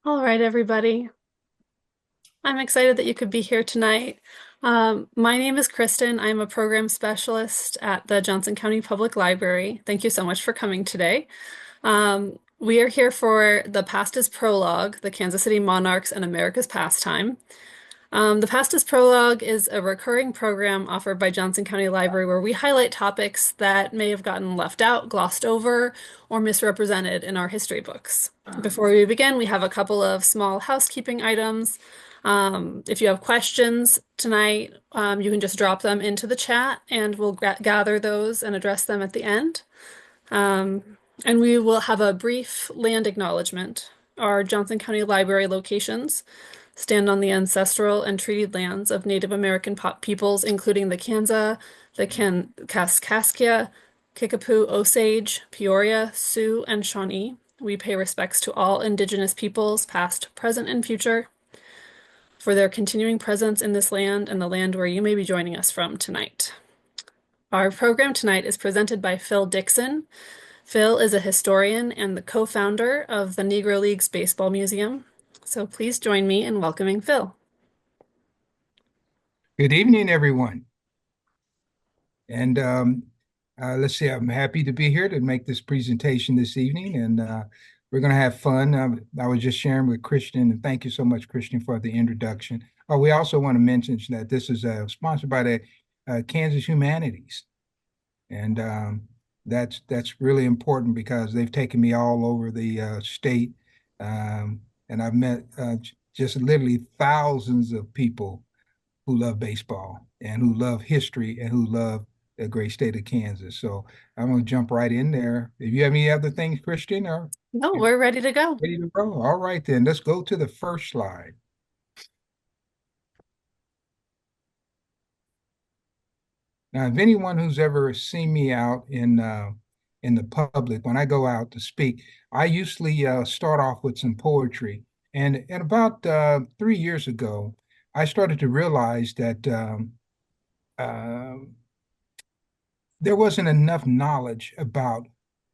All right, everybody. I'm excited that you could be here tonight. My name is Kristen. I'm a program specialist at the Johnson County Public Library. Thank you so much for coming today. We are here for the Past is Prologue, the Kansas City Monarchs and America's Pastime. The Past is Prologue is a recurring program offered by Johnson County Library where we highlight topics that may have gotten left out, glossed over, or misrepresented in our history books. Before we begin, we have a couple of small housekeeping items. If you have questions tonight, you can just drop them into the chat and we'll gather those and address them at the end. And we will have a brief land acknowledgement. Our Johnson County Library locations stand on the ancestral and treaty lands of Native American peoples, including the Kansa, the Kaskaskia, Kickapoo, Osage, Peoria, Sioux, and Shawnee. We pay respects to all Indigenous peoples, past, present, and future, for their continuing presence in this land and the land where you may be joining us from tonight. Our program tonight is presented by Phil Dixon. Phil is a historian and the co-founder of the Negro Leagues Baseball Museum. So please join me in welcoming Phil. Good evening, everyone. And let's see, I'm happy to be here to make this presentation this evening, and we're going to have fun. I was just sharing with Christian, and thank you so much, Christian, for the introduction. We also want to mention that this is sponsored by the Kansas Humanities, and that's really important because they've taken me all over the state, and I've met just literally thousands of people who love baseball and who love history and who love the great state of Kansas. So I'm going to jump right in there. If you have any other things, Christian, or No, you're we're ready to go. ready to roll? All right, then let's go to the first slide. Now, if anyone who's ever seen me out in the public, when I go out to speak, I usually start off with some poetry. And about 3 years ago, I started to realize that uh, there wasn't enough knowledge about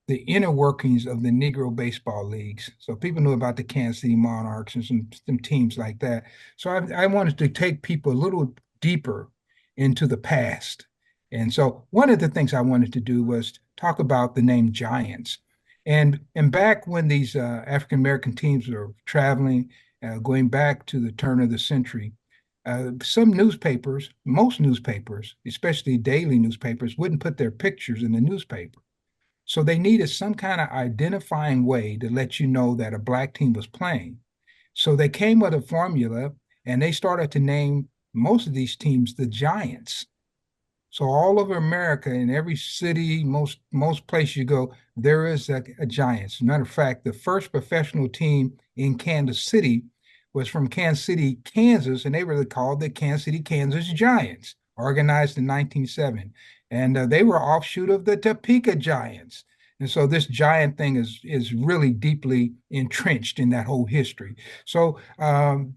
the inner workings of the Negro baseball leagues. So people knew about the Kansas City Monarchs and some teams like that. So I wanted to take people a little deeper into the past. And so one of the things I wanted to do was talk about the name Giants. And back when these African American teams were traveling, going back to the turn of the century, some newspapers, most newspapers, especially daily newspapers, wouldn't put their pictures in the newspaper. So they needed some kind of identifying way to let you know that a black team was playing. So they came with a formula and they started to name most of these teams the Giants. So all over America, in every city, most place you go, there is a Giants. As a matter of fact, the first professional team in Kansas City was from Kansas City, Kansas, and they were called the Kansas City, Kansas Giants, organized in 1907. And they were offshoot of the Topeka Giants. And so this giant thing is really deeply entrenched in that whole history. So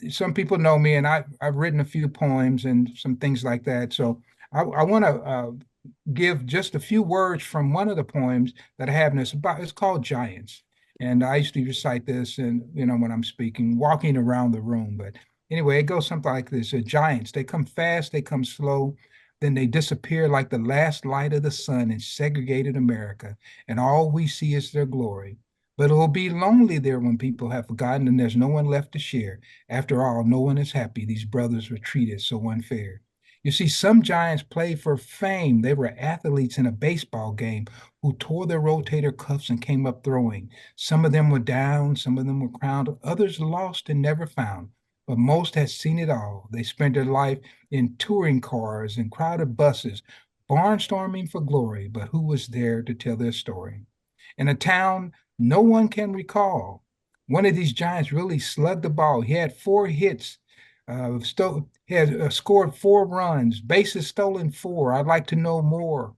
some people know me, and I've written a few poems and some things like that. So I want to give just a few words from one of the poems that I have, and it's called Giants. And I used to recite this, and when I'm speaking, walking around the room. But anyway, it goes something like this: Giants, they come fast, they come slow, then they disappear like the last light of the sun in segregated America, and all we see is their glory. But it will be lonely there when people have forgotten and there's no one left to share. After all, no one is happy. These brothers were treated so unfair. You see, some Giants played for fame. They were athletes in a baseball game who tore their rotator cuffs and came up throwing. Some of them were down, some of them were crowned, others lost and never found. But most had seen it all. They spent their life in touring cars and crowded buses, barnstorming for glory. But who was there to tell their story? In a town no one can recall, one of these Giants really slugged the ball. He had 4 hits, he had scored 4 runs, bases stolen 4. I'd like to know more.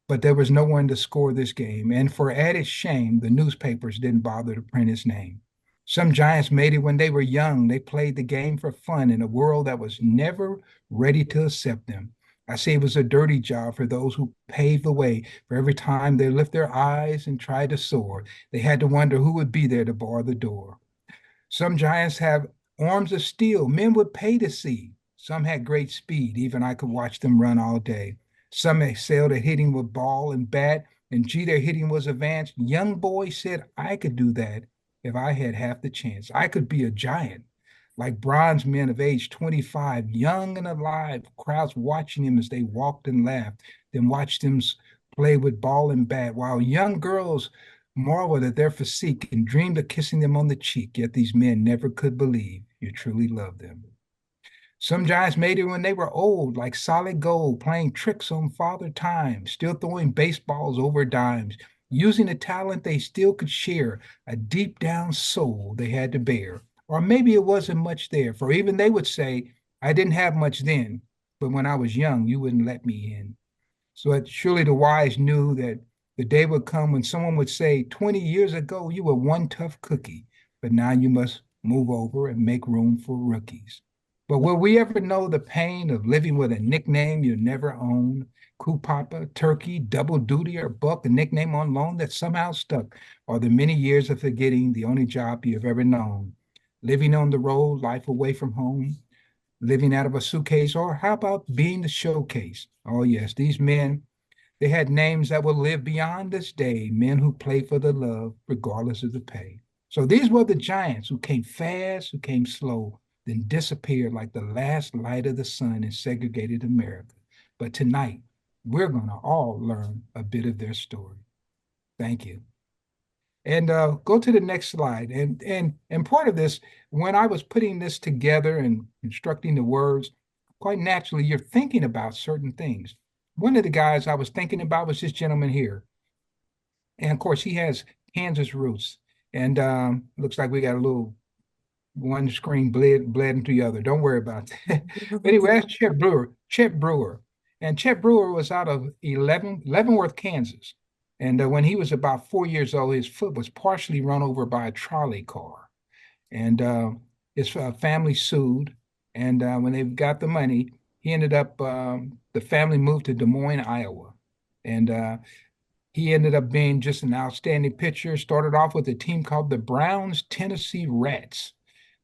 But there was no one to score this game. And for added shame, the newspapers didn't bother to print his name. Some Giants made it when they were young. They played the game for fun in a world that was never ready to accept them. I say it was a dirty job for those who paved the way. For every time they lift their eyes and try to soar, they had to wonder who would be there to bar the door. Some giants have arms of steel men would pay to see. Some had great speed, even I could watch them run all day. Some excelled at hitting with ball and bat, and gee, their hitting was advanced. Young boy said I could do that if I had half the chance. I could be a giant, like bronze men of age 25, young and alive, crowds watching him as they walked and laughed, then watched him play with ball and bat, while young girls marveled at their physique and dreamed of kissing them on the cheek, yet these men never could believe you truly loved them. Some giants made it when they were old, like solid gold, playing tricks on father time, still throwing baseballs over dimes, using a talent they still could share, a deep down soul they had to bear. Or maybe it wasn't much there, for even they would say, I didn't have much then, but when I was young, you wouldn't let me in. So surely the wise knew that the day would come when someone would say, 20 years ago, you were one tough cookie, but now you must move over and make room for rookies. But will we ever know the pain of living with a nickname you never owned? Coup Papa, Turkey, Double Duty, or Buck, a nickname on loan that somehow stuck, or the many years of forgetting the only job you've ever known? Living on the road, life away from home, living out of a suitcase, or how about being the showcase? Oh, yes, these men, they had names that will live beyond this day, men who play for the love, regardless of the pay. So these were the giants who came fast, who came slow, then disappeared like the last light of the sun in segregated America. But tonight, we're going to all learn a bit of their story. Thank you. And go to the next slide. And part of this, when I was putting this together and constructing the words, quite naturally, you're thinking about certain things. One of the guys I was thinking about was this gentleman here. And of course, he has Kansas roots. And looks like we got a little one screen bled into the other. Don't worry about that. But anyway, that's Chet Brewer. Chet Brewer. And Chet Brewer was out of Leavenworth, Kansas. And when he was about 4 years old, his foot was partially run over by a trolley car. And his family sued. And when they got the money, he ended up, the family moved to Des Moines, Iowa. And he ended up being just an outstanding pitcher. Started off with a team called the Browns Tennessee Rats,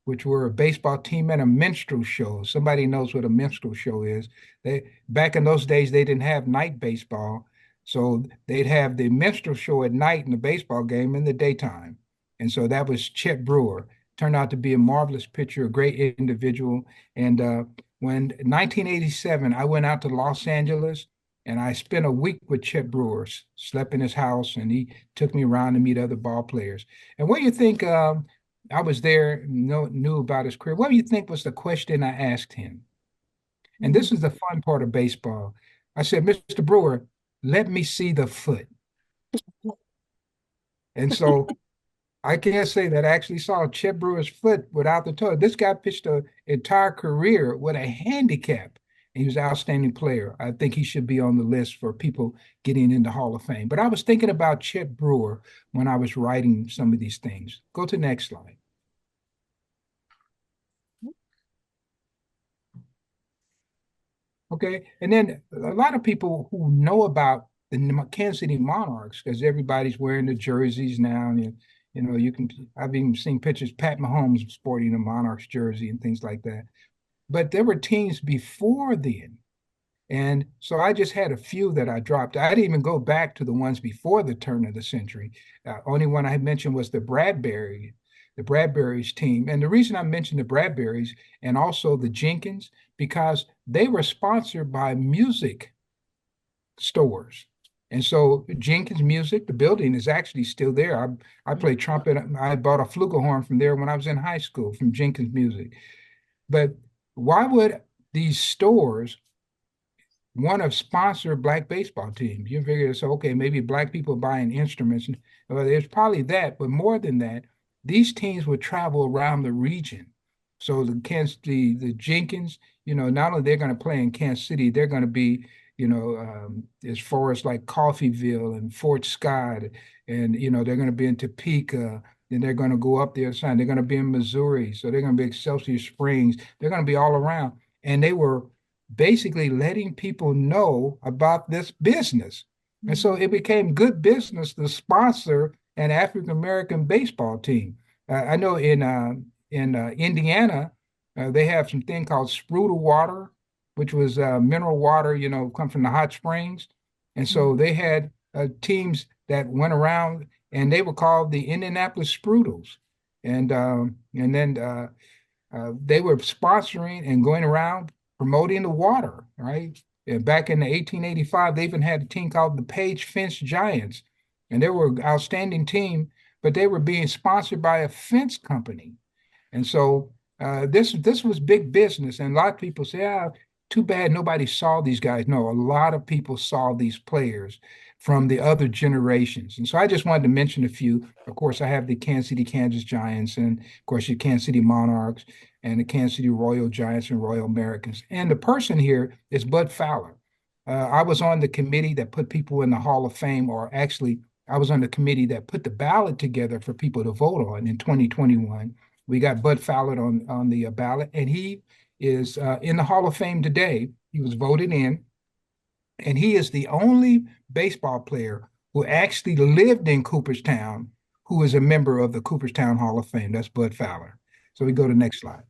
which were a baseball team and a minstrel show. Somebody knows what a minstrel show is. They back in those days they didn't have night baseball, so they'd have the minstrel show at night and the baseball game in the daytime. And so that was Chet Brewer. Turned out to be a marvelous pitcher, a great individual. And when 1987, I went out to Los Angeles and I spent a week with Chet Brewer, slept in his house, and he took me around to meet other ball players. And what do you think? I was there, knew about his career. What do you think was the question I asked him? And this is the fun part of baseball. I said, Mr. Brewer, let me see the foot. And so I can't say that I actually saw Chet Brewer's foot without the toe. This guy pitched an entire career with a handicap. And he was an outstanding player. I think he should be on the list for people getting into Hall of Fame. But I was thinking about Chet Brewer when I was writing some of these things. Go to the next slide. Okay. And then a lot of people who know about the Kansas City Monarchs, because everybody's wearing the jerseys now. And, you know, I've even seen pictures, Pat Mahomes sporting a Monarchs jersey and things like that. But there were teams before then. And so I just had a few that I dropped. I didn't even go back to the ones before the turn of the century. Only one I had mentioned was the Bradburys team. And the reason I mentioned the Bradburys and also the Jenkins, because they were sponsored by music stores. And so Jenkins Music, the building is actually still there. I played trumpet. I bought a flugelhorn from there when I was in high school from Jenkins Music. But why would these stores want to sponsor black baseball teams? You figure, so okay, maybe black people buying instruments. Well, there's probably that, but more than that, these teams would travel around the region. So the Jenkins, you know, not only they're going to play in Kansas City, they're going to be, you know, as far as like Coffeyville and Fort Scott, and you know, they're going to be in Topeka. Then they're going to go up the other side. They're going to be in Missouri, so they're going to be Excelsior Springs. They're going to be all around, and they were basically letting people know about this business. And so it became good business to sponsor an African American baseball team. I know in Indiana, they have some thing called Sprudel water, which was mineral water, come from the hot springs. And so they had teams that went around and they were called the Indianapolis Sprudels. And then they were sponsoring and going around promoting the water, right? And back in the 1885, they even had a team called the Page Fence Giants, and they were an outstanding team, but they were being sponsored by a fence company. And so this was big business. And a lot of people say, ah, too bad nobody saw these guys. No, a lot of people saw these players from the other generations. And so I just wanted to mention a few. Of course, I have the Kansas City Kansas Giants, and of course, your Kansas City Monarchs, and the Kansas City Royal Giants and Royal Americans. And the person here is Bud Fowler. I was on the committee that put people in the Hall of Fame, or actually, I was on the committee that put the ballot together for people to vote on in 2021. We got Bud Fowler on the ballot, and he is in the Hall of Fame today. He was voted in, and he is the only baseball player who actually lived in Cooperstown who is a member of the Cooperstown Hall of Fame. That's Bud Fowler. So we go to the next slide.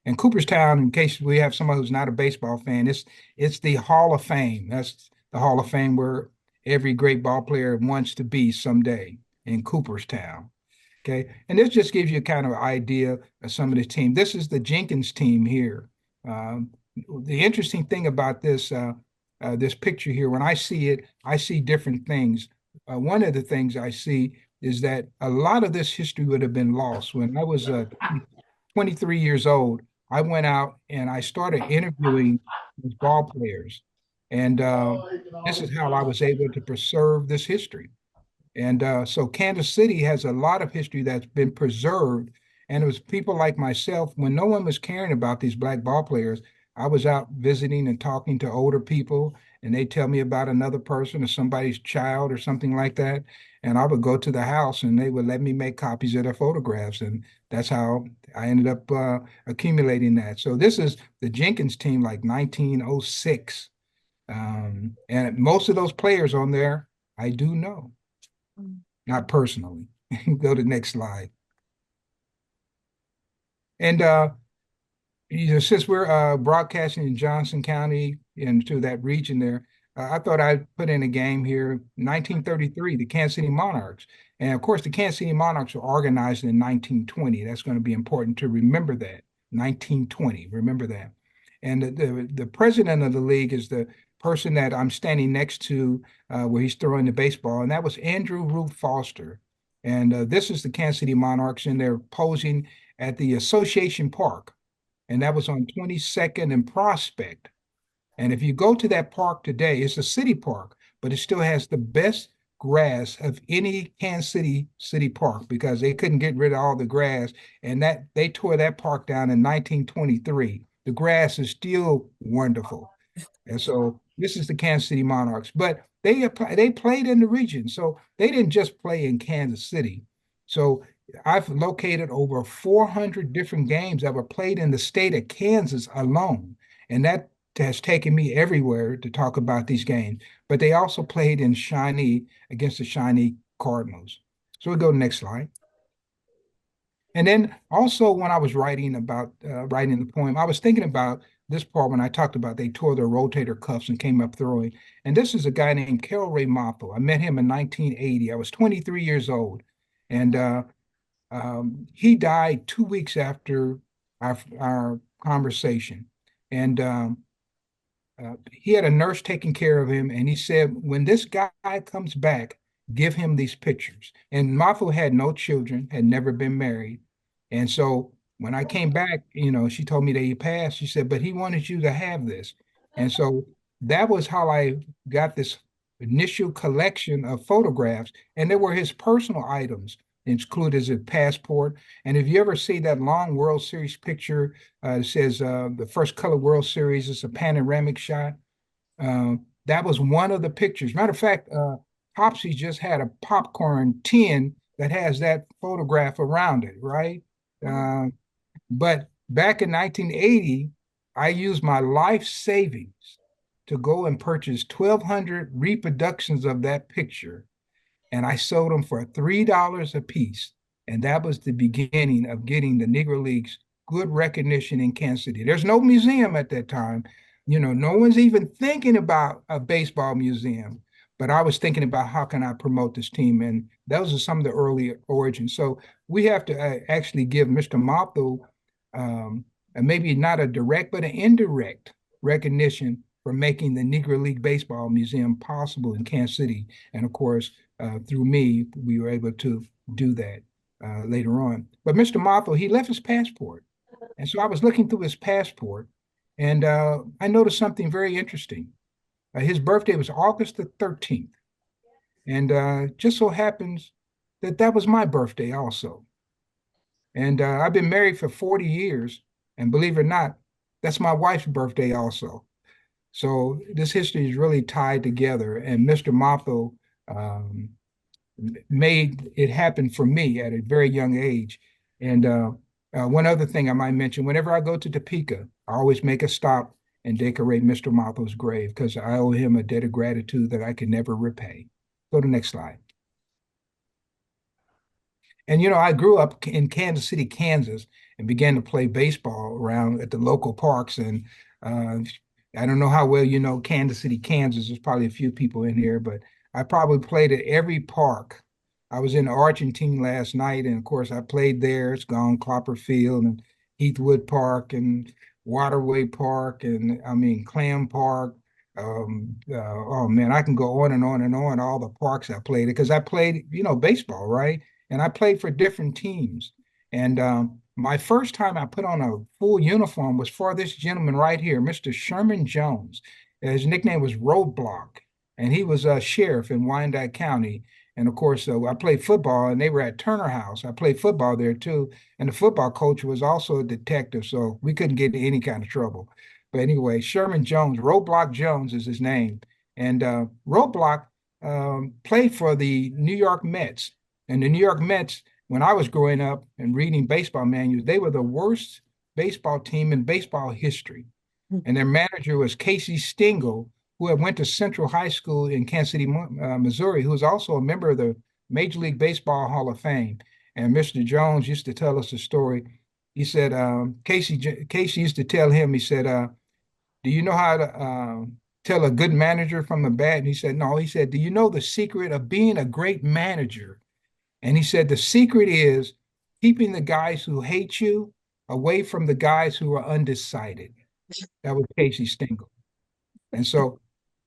And Cooperstown, in case we have someone who's not a baseball fan, it's the Hall of Fame. That's the Hall of Fame where every great ball player wants to be someday in Cooperstown. Okay. And this just gives you kind of an idea of some of the team. This is the Jenkins team here. Um, the interesting thing about this picture here, when I see it, I see different things. One of the things I see is that a lot of this history would have been lost. When I was 23 years old, I went out and I started interviewing these ball players. And this is how I was able to preserve this history. And so Kansas City has a lot of history that's been preserved. And it was people like myself, when no one was caring about these black ball players, I was out visiting and talking to older people, and they tell me about another person or somebody's child or something like that. And I would go to the house and they would let me make copies of their photographs. And that's how I ended up accumulating that. So this is the Jenkins team, like 1906. And most of those players on there, I do know, not personally. Go to the next slide. And since we're broadcasting in Johnson County into that region there, I thought I'd put in a game here, 1933, the Kansas City Monarchs. And of course, the Kansas City Monarchs were organized in 1920. That's going to be important to remember that. 1920, remember that. And the president of the league is the person that I'm standing next to where he's throwing the baseball, and that was Andrew Ruth Foster. And this is the Kansas City Monarchs, and they're posing at the Association Park, and that was on 22nd and Prospect. And if you go to that park today, it's a city park, but it still has the best grass of any Kansas City park because they couldn't get rid of all the grass, and that they tore that park down in 1923. The grass is still wonderful. And so this is the Kansas City Monarchs, but they played in the region, so they didn't just play in Kansas City. So I've located over 400 different games that were played in the state of Kansas alone, and that has taken me everywhere to talk about these games. But they also played in Shawnee against the Shawnee Cardinals. So we go to the next slide. And then also when I was writing the poem, I was thinking about this part when I talked about they tore their rotator cuffs and came up throwing. And this is a guy named Carol Ray Moffo. I met him in 1980. I was 23 years old. And he died 2 weeks after our conversation. And he had a nurse taking care of him. And he said, when this guy comes back, give him these pictures. And Moffo had no children, had never been married. And so when I came back, she told me that he passed. She said, but he wanted you to have this. And so that was how I got this initial collection of photographs. And there were his personal items, included his passport. And if you ever see that long World Series picture, it says the first color World Series is a panoramic shot. That was one of the pictures. Matter of fact, Popsy just had a popcorn tin that has that photograph around it, right? Uh, but back in 1980, I used my life savings to go and purchase 1,200 reproductions of that picture, and I sold them for $3 a piece. And that was the beginning of getting the Negro Leagues good recognition in Kansas City. There's no museum at that time. No one's even thinking about a baseball museum. But I was thinking about how can I promote this team, and those are some of the early origins. So we have to actually give Mr. Motho and maybe not a direct but an indirect recognition for making the Negro League Baseball Museum possible in Kansas City. And of course, through me, we were able to do that later on. But Mr. Motho, he left his passport. And so I was looking through his passport, and I noticed something very interesting. His birthday was August the 13th. And just so happens that that was my birthday also. And I've been married for 40 years. And believe it or not, that's my wife's birthday also. So this history is really tied together. And Mr. Motho um, made it happen for me at a very young age. And one other thing I might mention, whenever I go to Topeka, I always make a stop and decorate Mr. Motho's grave because I owe him a debt of gratitude that I can never repay. Go to the next slide. And I grew up in Kansas City, Kansas, and began to play baseball around at the local parks. And uh, I don't know how well you know Kansas City, Kansas. There's probably a few people in here, but I probably played at every park. I was in the Argentine last night, and of course, I played there. It's gone Clopper Field and Heathwood Park and Waterway Park, and I mean Clam Park. Oh man, I can go on and on and on. All the parks I played because I played, baseball, right? And I played for different teams. And my first time I put on a full uniform was for this gentleman right here, Mr. Sherman Jones. His nickname was Roadblock, and he was a sheriff in Wyandotte County. And of course, I played football, and they were at Turner House. I played football there too. And the football coach was also a detective, so we couldn't get in any kind of trouble. But anyway, Sherman Jones, Roadblock Jones is his name. And Roadblock played for the New York Mets. And the New York Mets, when I was growing up and reading baseball manuals, they were the worst baseball team in baseball history. And their manager was Casey Stengel, who had went to Central High School in Kansas City, Missouri, who was also a member of the Major League Baseball Hall of Fame. And Mr. Jones used to tell us a story. He said, Casey used to tell him, he said, do you know how to tell a good manager from a bad? And he said, no. He said, do you know the secret of being a great manager? And he said, the secret is keeping the guys who hate you away from the guys who are undecided. That was Casey Stengel. And so,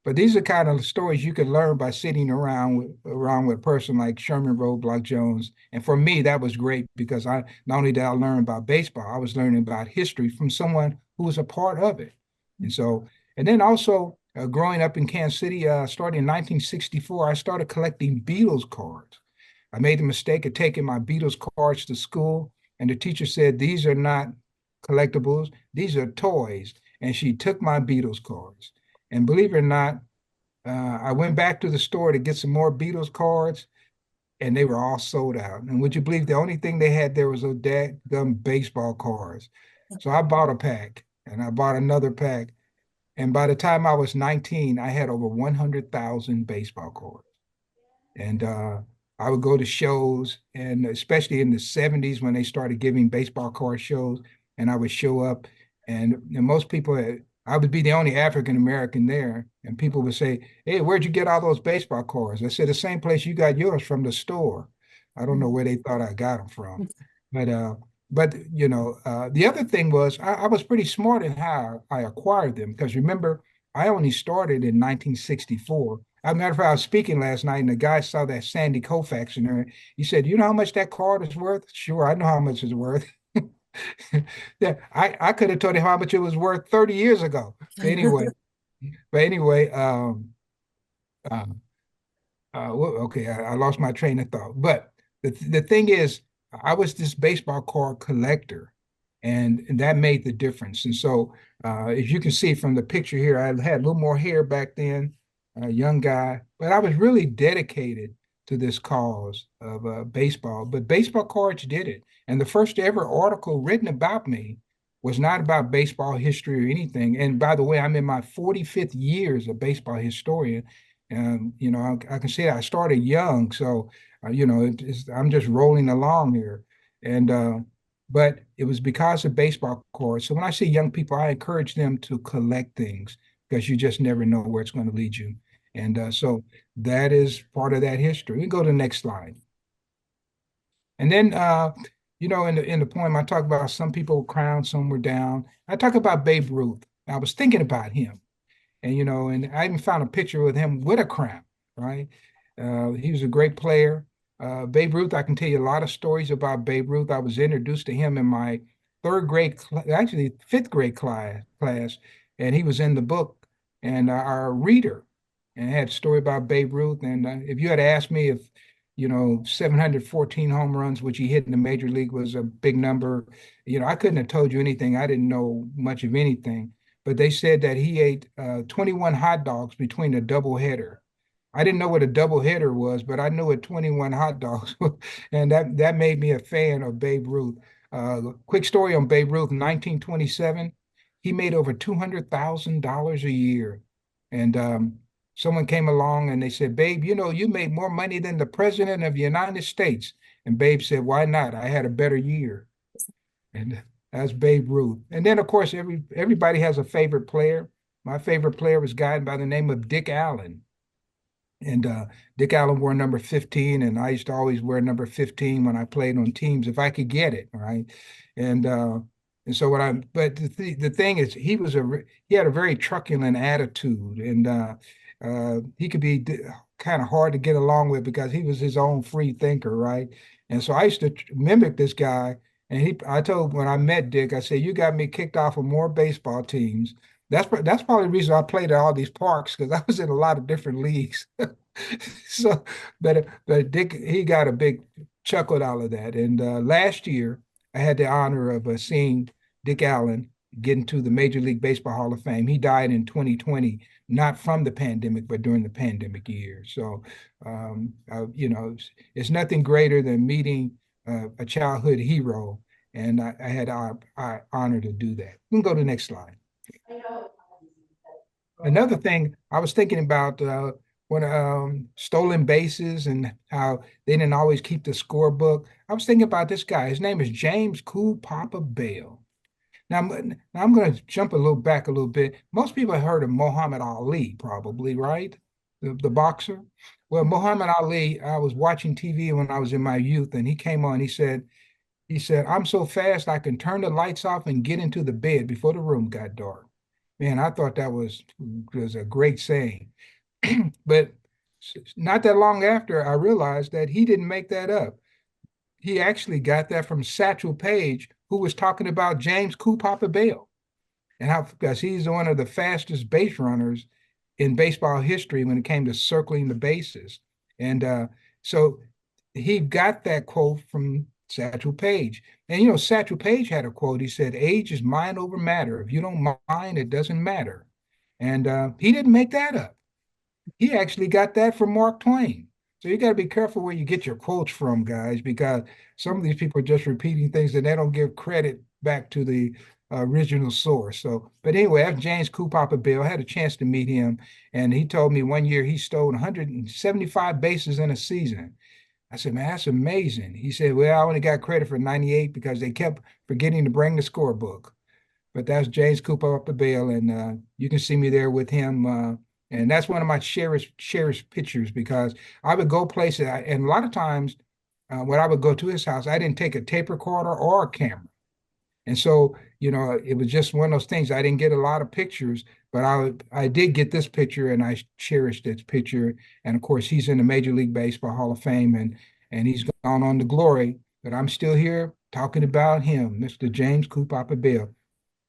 but these are kind of stories you can learn by sitting around with a person like Sherman Roadblock Jones. And for me, that was great because I not only did I learn about baseball, I was learning about history from someone who was a part of it. And so, and then also growing up in Kansas City, starting in 1964, I started collecting Beatles cards. I made the mistake of taking my Beatles cards to school, and the teacher said, these are not collectibles, these are toys. And she took my Beatles cards. And believe it or not, I went back to the store to get some more Beatles cards, and they were all sold out. And would you believe the only thing they had there was a dadgum baseball cards? So I bought a pack, and I bought another pack. And by the time I was 19, I had over 100,000 baseball cards. And I would go to shows, and especially in the 70s when they started giving baseball card shows, and I would show up, and most people I would be the only African American there, and people would say, "Hey, where'd you get all those baseball cards?" I said, "The same place you got yours from, the store." I don't know where they thought I got them from, but the other thing was I was pretty smart in how I acquired them because remember, I only started in 1964. As a matter of fact, I was speaking last night, and the guy saw that Sandy Koufax in there. He said, "You know how much that card is worth?" Sure, I know how much it's worth. Yeah, I could have told him how much it was worth 30 years ago. But anyway, uh, okay, I lost my train of thought. But the thing is, I was this baseball card collector, and that made the difference. And so, as you can see from the picture here, I had a little more hair back then, a young guy, but I was really dedicated to this cause of baseball. But baseball cards did it. And the first ever article written about me was not about baseball history or anything. And by the way, I'm in my 45th year as a baseball historian. I can say I started young, so I'm just rolling along here, and but it was because of baseball cards. So when I see young people, I encourage them to collect things because you just never know where it's going to lead you, and so that is part of that history. We can go to the next slide, and then in the poem I talk about some people were crowned, some were down. I talk about Babe Ruth. I was thinking about him. And I even found a picture with him with a crown, right? He was a great player. Babe Ruth, I can tell you a lot of stories about Babe Ruth. I was introduced to him in my third grade, actually fifth grade class, and he was in the book and our reader, and had a story about Babe Ruth. And if you had asked me if 714 home runs, which he hit in the major league, was a big number, I couldn't have told you anything. I didn't know much of anything, but they said that he ate 21 hot dogs between a doubleheader. I didn't know what a doubleheader was, but I knew what 21 hot dogs were, and that made me a fan of Babe Ruth. Quick story on Babe Ruth, 1927, he made over $200,000 a year. And someone came along and they said, Babe, you made more money than the President of the United States. And Babe said, why not? I had a better year. And that's Babe Ruth. And then, of course, everybody has a favorite player. My favorite player was a guy by the name of Dick Allen. And Dick Allen wore number 15, and I used to always wear number 15 when I played on teams if I could get it, right? And so but the thing is, he had a very truculent attitude, and he could be kind of hard to get along with because he was his own free thinker, right? And so I used to mimic this guy, and I told when I met Dick, I said, "You got me kicked off of more baseball teams." That's probably the reason I played at all these parks because I was in a lot of different leagues. So, but Dick, he got a big chuckle out of that. And last year, I had the honor of seeing Dick Allen get into the Major League Baseball Hall of Fame. He died in 2020, not from the pandemic, but during the pandemic year. So, it's nothing greater than meeting a childhood hero, and I had our honor to do that. We can go to the next slide. Another thing I was thinking about when stolen bases and how they didn't always keep the scorebook. I was thinking about this guy. His name is James Cool Papa Bell. Now I'm going to jump back a little bit. Most people have heard of Muhammad Ali, probably, right? The boxer. Well, Muhammad Ali, I was watching TV when I was in my youth, and he came on. He said, I'm so fast I can turn the lights off and get into the bed before the room got dark. Man, I thought that was a great saying. But not that long after, I realized that he didn't make that up. He actually got that from Satchel Paige, who was talking about James Cool Papa Bell and how because he's one of the fastest base runners in baseball history when it came to circling the bases. And so he got that quote from Satchel Paige. And Satchel Paige had a quote. He said, "Age is mind over matter. If you don't mind, it doesn't matter." And he didn't make that up. He actually got that from Mark Twain. So you got to be careful where you get your quotes from, guys, because some of these people are just repeating things and they don't give credit back to the original source. So, but anyway, after James Cool Papa Bill, I had a chance to meet him, and he told me one year he stole 175 bases in a season. I said, man, that's amazing. He said, well, I only got credit for 98 because they kept forgetting to bring the scorebook. But that's James Cooper up the Bell, and you can see me there with him. And that's one of my cherished pictures because I would go places, and a lot of times when I would go to his house, I didn't take a tape recorder or a camera. And so, it was just one of those things. I didn't get a lot of pictures, but I did get this picture, and I cherished this picture. And of course, he's in the Major League Baseball Hall of Fame, and he's gone on to glory. But I'm still here talking about him, Mr. James Coop Bell.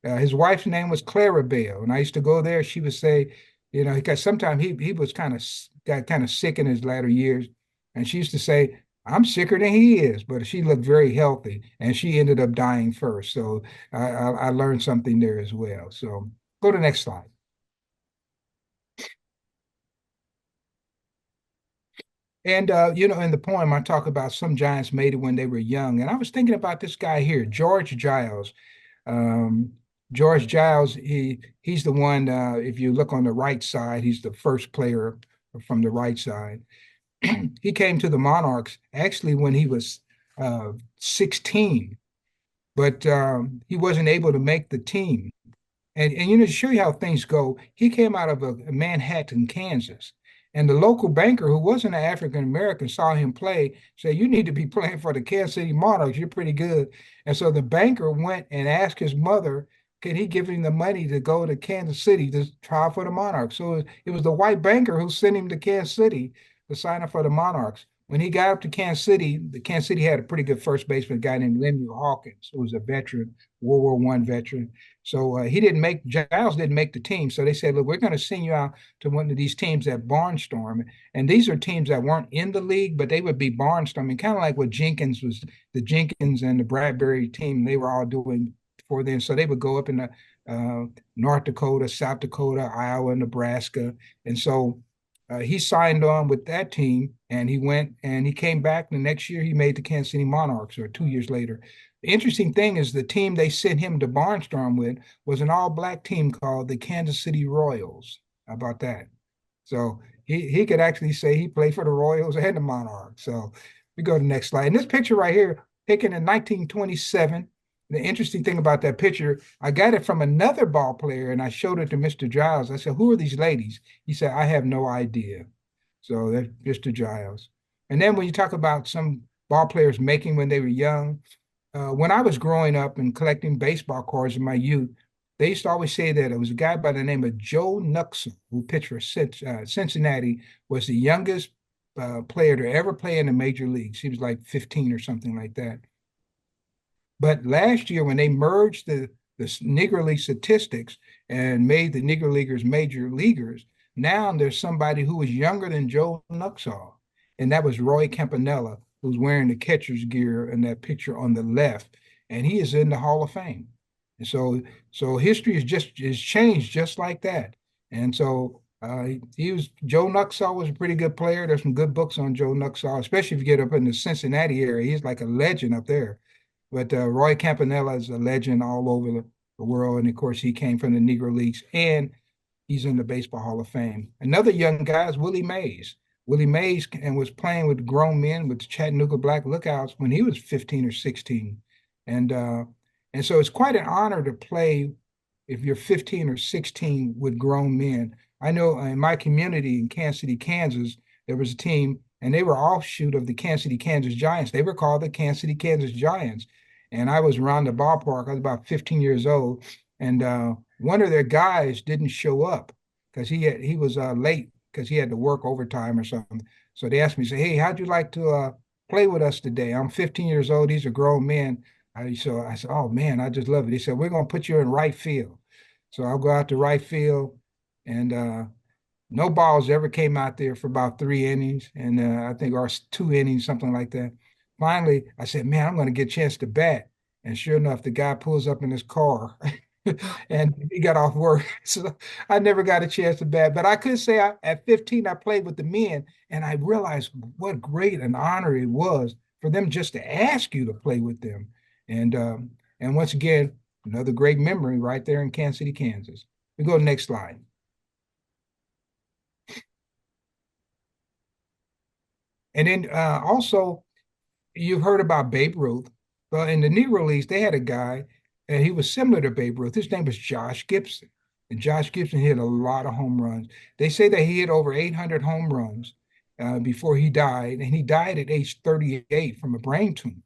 His wife's name was Clara Bell, and I used to go there. She would say, because sometimes he was got kind of sick in his latter years, and she used to say, "I'm sicker than he is," but she looked very healthy, and she ended up dying first. So I learned something there as well. So go to the next slide. And in the poem, I talk about some giants made it when they were young, and I was thinking about this guy here, George Giles. Um, George Giles, he's the one. If you look on the right side, he's the first player from the right side. He came to the Monarchs actually when he was 16, but he wasn't able to make the team. And to show you how things go, he came out of Manhattan, Kansas. And the local banker, who wasn't an African American, saw him play, said, "You need to be playing for the Kansas City Monarchs. You're pretty good." And so the banker went and asked his mother, can he give him the money to go to Kansas City to try for the Monarchs? So it was the white banker who sent him to Kansas City to sign up for the Monarchs. When he got up to Kansas City, the Kansas City had a pretty good first baseman, a guy named Lemuel Hawkins, who was a veteran, World War I veteran. So he didn't make Giles didn't make the team. So they said, "Look, we're going to send you out to one of these teams at Barnstorm." And these are teams that weren't in the league, but they would be barnstorming, kind of like what Jenkins was, the Jenkins and the Bradbury team. They were all doing for them. So they would go up in the North Dakota, South Dakota, Iowa, Nebraska, and so he signed on with that team, and he went and he came back. The next year, he made the Kansas City Monarchs, or 2 years later. The interesting thing is the team they sent him to Barnstorm with was an all-black team called the Kansas City Royals. How about that? So he could actually say he played for the Royals and the Monarchs. So we go to the next slide. And this picture right here, taken in 1927. The interesting thing about that picture, I got it from another ball player and I showed it to Mr. Giles. I said, "Who are these ladies?" He said, "I have no idea." So that's Mr. Giles. And then when you talk about some ball players making when they were young, when I was growing up and collecting baseball cards in my youth, they used to always say that it was a guy by the name of Joe Nuxhall, who pitched for Cincinnati, was the youngest player to ever play in the major leagues. He was like 15 or something like that. But last year, when they merged the Negro League statistics and made the Negro Leaguers major leaguers, now there's somebody who was younger than Joe Nuxhall, and that was Roy Campanella, who's wearing the catcher's gear in that picture on the left, and he is in the Hall of Fame. And so history is changed just like that. And so he was Joe Nuxhall was a pretty good player. There's some good books on Joe Nuxhall, especially if you get up in the Cincinnati area. He's like a legend up there. But Roy Campanella is a legend all over the world. And of course, he came from the Negro Leagues and he's in the Baseball Hall of Fame. Another young guy is Willie Mays. Willie Mays and was playing with grown men with the Chattanooga Black Lookouts when he was 15 or 16. And uh, and so it's quite an honor to play if you're 15 or 16 with grown men. I know in my community in Kansas City, Kansas, there was a team and they were offshoot of the Kansas City, Kansas Giants. They were called the Kansas City, Kansas Giants. And I was around the ballpark. I was about 15 years old. And one of their guys didn't show up because he was late because he had to work overtime or something. So they asked me, say, "Hey, how'd you like to play with us today?" I'm 15 years old. These are grown men. So I said, "Oh man, I just love it." He said, "We're gonna put you in right field." So I'll go out to right field, and no balls ever came out there for about 3 innings, and I think or 2 innings, something like that. Finally, I said, "Man, I'm going to get a chance to bat." And sure enough, the guy pulls up in his car, and he got off work. So I never got a chance to bat. But I could say at 15, I played with the men, and I realized what great an honor it was for them just to ask you to play with them. And and once again, another great memory right there in Kansas City, Kansas. We go to the next slide. And then also, you've heard about Babe Ruth. Well, in the Negro Leagues, they had a guy, and he was similar to Babe Ruth. His name was Josh Gibson. And Josh Gibson hit a lot of home runs. They say that he hit over 800 home runs before he died. And he died at age 38 from a brain tumor.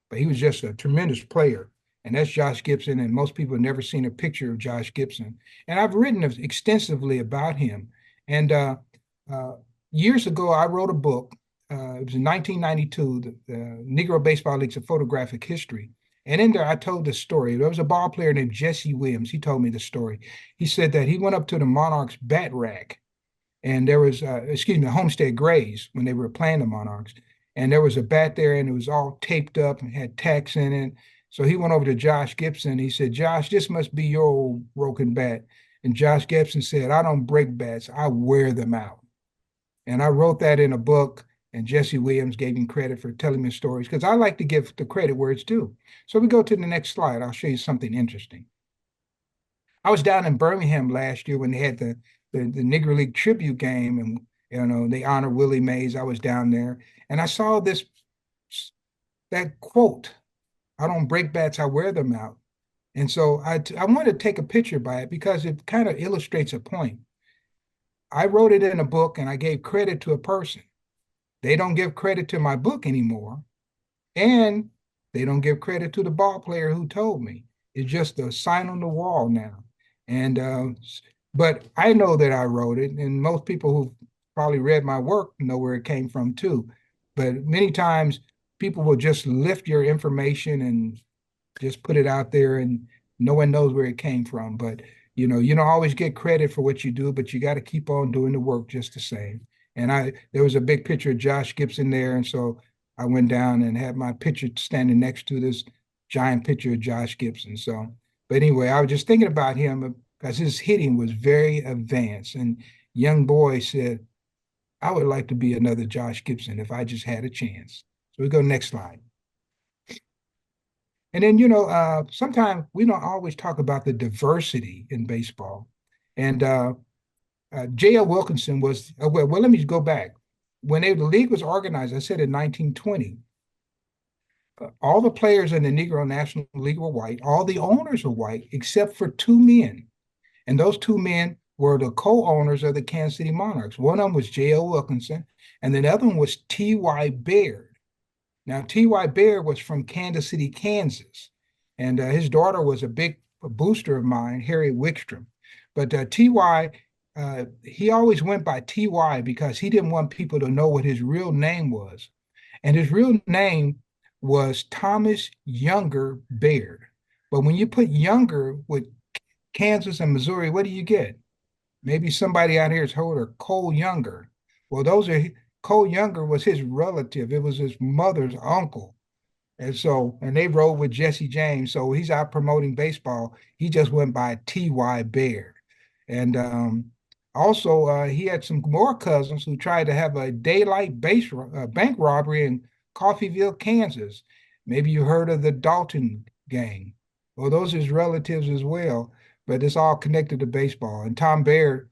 But he was just a tremendous player. And that's Josh Gibson. And most people have never seen a picture of Josh Gibson. And I've written extensively about him. And uh, years ago, I wrote a book. It was in 1992, the Negro Baseball Leagues of Photographic History. And in there, I told this story. There was a ball player named Jesse Williams. He told me the story. He said that he went up to the Monarchs bat rack and there was excuse me, Homestead Grays when they were playing the Monarchs, and there was a bat there, and it was all taped up and had tacks in it. So he went over to Josh Gibson. He said, "Josh, this must be your old broken bat." And Josh Gibson said, "I don't break bats, I wear them out." And I wrote that in a book, and Jesse Williams gave me credit for telling me stories because I like to give the credit where it's due. So we go to the next slide. I'll show you something interesting. I was down in Birmingham last year when they had the Negro League tribute game, and They honor Willie Mays. I was down there and I saw that quote, I don't break bats, I wear them out. And so I wanted to take a picture by it because it kind of illustrates a point. I wrote it in a book and I gave credit to a person. They don't give credit to my book anymore. And they don't give credit to the ball player who told me. It's just a sign on the wall now. And but I know that I wrote it, and most people who probably read my work know where it came from too. But many times people will just lift your information and just put it out there and no one knows where it came from. But you don't always get credit for what you do, but you got to keep on doing the work just the same. And there was a big picture of Josh Gibson there, and so I went down and had my picture standing next to this giant picture of Josh Gibson. So, but anyway, I was just thinking about him because his hitting was very advanced. And young boy said, I would like to be another Josh Gibson if I just had a chance. So we go next slide. And then, sometimes we don't always talk about the diversity in baseball. And J.L. Wilkinson was, well, let me go back. When the league was organized, I said in 1920, all the players in the Negro National League were white. All the owners were white, except for two men. And those two men were the co-owners of the Kansas City Monarchs. One of them was J.L. Wilkinson, and the other one was T.Y. Baird. Now, T.Y. Baird was from Kansas City, Kansas, and his daughter was a big booster of mine, Harriet Wickstrom. But T.Y., he always went by T.Y. because he didn't want people to know what his real name was. And his real name was Thomas Younger Baird. But when you put Younger with Kansas and Missouri, what do you get? Maybe somebody out here has heard of Cole Younger. Well, Cole Younger was his relative. It was his mother's uncle. And they rode with Jesse James. So he's out promoting baseball. He just went by T.Y. Baird. And also, he had some more cousins who tried to have a daylight bank robbery in Coffeyville, Kansas. Maybe you heard of the Dalton gang. Well, those are his relatives as well, but it's all connected to baseball. And Tom Baird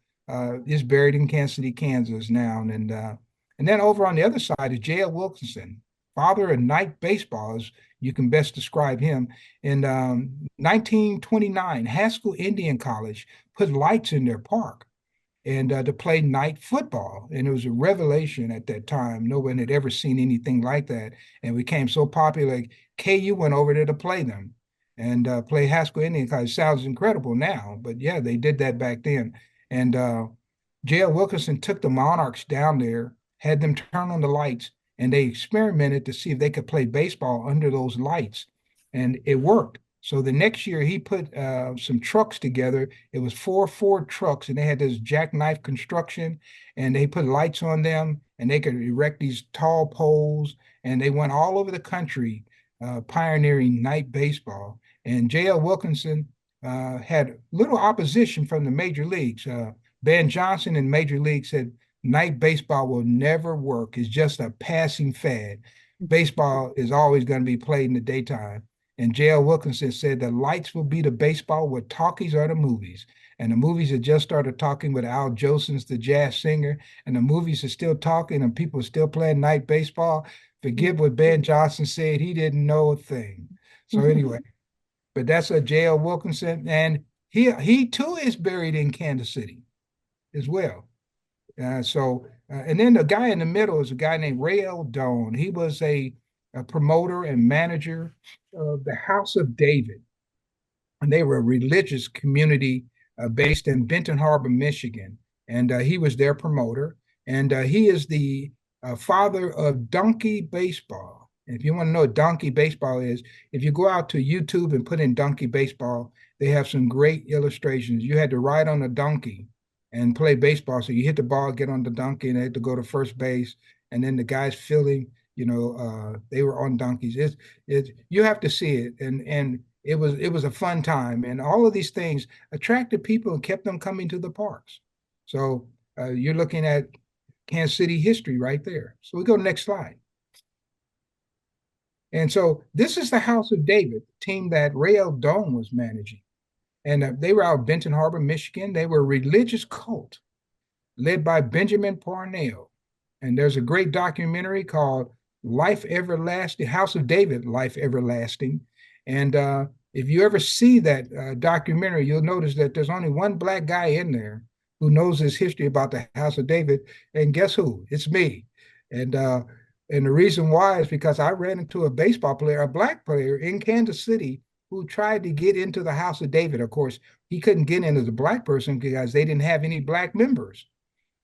is buried in Kansas City, Kansas now. And then over on the other side is J.L. Wilkinson, father of night baseball, as you can best describe him. In 1929, Haskell Indian College put lights in their park and to play night football. And it was a revelation at that time. No one had ever seen anything like that. And it became so popular, KU went over there to play them and play Haskell Indian College. Sounds incredible now, but yeah, they did that back then. And J.L. Wilkinson took the Monarchs down there, had them turn on the lights, and they experimented to see if they could play baseball under those lights. And it worked. So the next year he put some trucks together. It was 4 Ford trucks, and they had this jackknife construction, and they put lights on them, and they could erect these tall poles, and they went all over the country pioneering night baseball. And J.L. Wilkinson had little opposition from the major leagues. Ben Johnson in Major League said, night baseball will never work. It's just a passing fad. Baseball is always going to be played in the daytime. And J.L. Wilkinson said the lights will be the baseball what talkies are the movies. And the movies had just started talking with Al Jolson's the jazz singer, and the movies are still talking, and people are still playing night baseball. Forget what Ben Johnson said. He didn't know a thing. So anyway, but that's a J.L. Wilkinson. And he too is buried in Kansas City as well. And then the guy in the middle is a guy named Ray L. Doan. He was a promoter and manager of the House of David. And they were a religious community based in Benton Harbor, Michigan. And he was their promoter. And he is the father of donkey baseball. And if you want to know what donkey baseball is, if you go out to YouTube and put in donkey baseball, they have some great illustrations. You had to ride on a donkey and play baseball. So you hit the ball, get on the donkey, and they had to go to first base. And then the guys filling, they were on donkeys. You have to see it. And it was a fun time. And all of these things attracted people and kept them coming to the parks. So you're looking at Kansas City history right there. So we go to the next slide. And so this is the House of David, the team that Ray L. Doan was managing. And they were out of Benton Harbor, Michigan. They were a religious cult. led by Benjamin Parnell. And there's a great documentary called Life Everlasting, House of David, Life Everlasting. And if you ever see that documentary, you'll notice that there's only one black guy in there who knows his history about the House of David. And guess who? It's me. And uh, and the reason why is because I ran into a baseball player, a black player in Kansas City, who tried to get into the House of David. Of course, he couldn't get in as a black person because they didn't have any black members.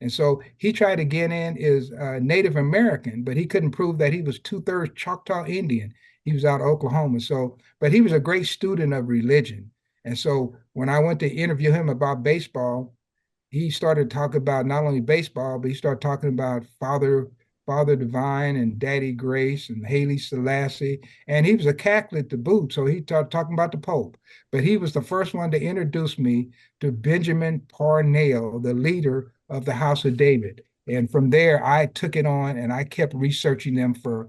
And so he tried to get in as Native American, but he couldn't prove that he was two-thirds Choctaw Indian. He was out of Oklahoma. So, but he was a great student of religion. And so when I went to interview him about baseball, he started talking about not only baseball, but he started talking about Father Divine and Daddy Grace and Haile Selassie. And he was a Catholic to boot, so he started talking about the Pope. But he was the first one to introduce me to Benjamin Parnell, the leader of the House of David. And from there, I took it on and I kept researching them for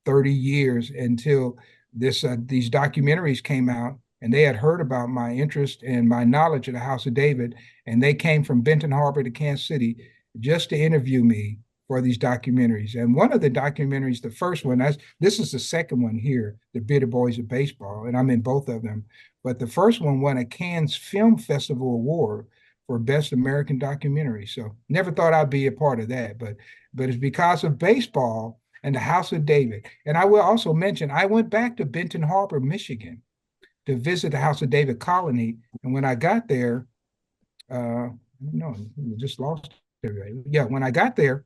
30 years until these documentaries came out and they had heard about my interest and my knowledge of the House of David, and they came from Benton Harbor to Kansas City just to interview me for these documentaries. And one of the documentaries, the first one, this is the second one here, The Bitter Boys of Baseball, and I'm in both of them. But the first one won a Cannes Film Festival award for Best American Documentary. So never thought I'd be a part of that, but it's because of baseball and the House of David. And I will also mention I went back to Benton Harbor, Michigan, to visit the House of David colony. And when I got there, no, just lost everybody. Yeah, when I got there,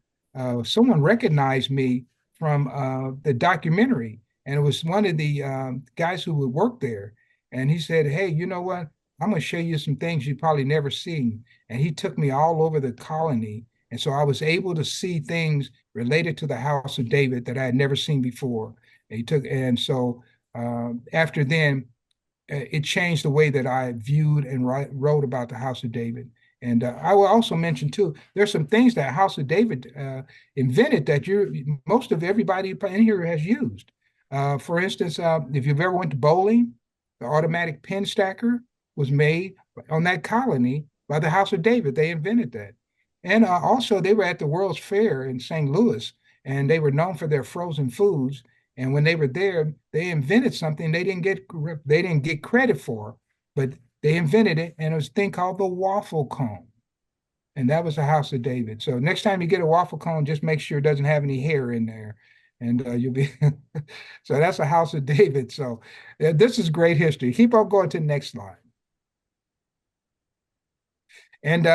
someone recognized me from the documentary, and it was one of the guys who would work there. And he said, "Hey, you know what? I'm going to show you some things you've probably never seen." And he took me all over the colony, and so I was able to see things related to the House of David that I had never seen before. And so after then, it changed the way that I viewed and wrote about the House of David. And I will also mention too, there's some things that House of David invented that most of everybody in here has used. For instance, if you've ever went to bowling, the automatic pin stacker was made on that colony by the House of David. They invented that. And also, they were at the World's Fair in St. Louis, and they were known for their frozen foods. And when they were there, they invented something they didn't get credit for, but they invented it, and it was a thing called the waffle cone. And that was the House of David. So next time you get a waffle cone, just make sure it doesn't have any hair in there. And you'll be so that's a House of David. So this is great history. Keep on going to the next slide. And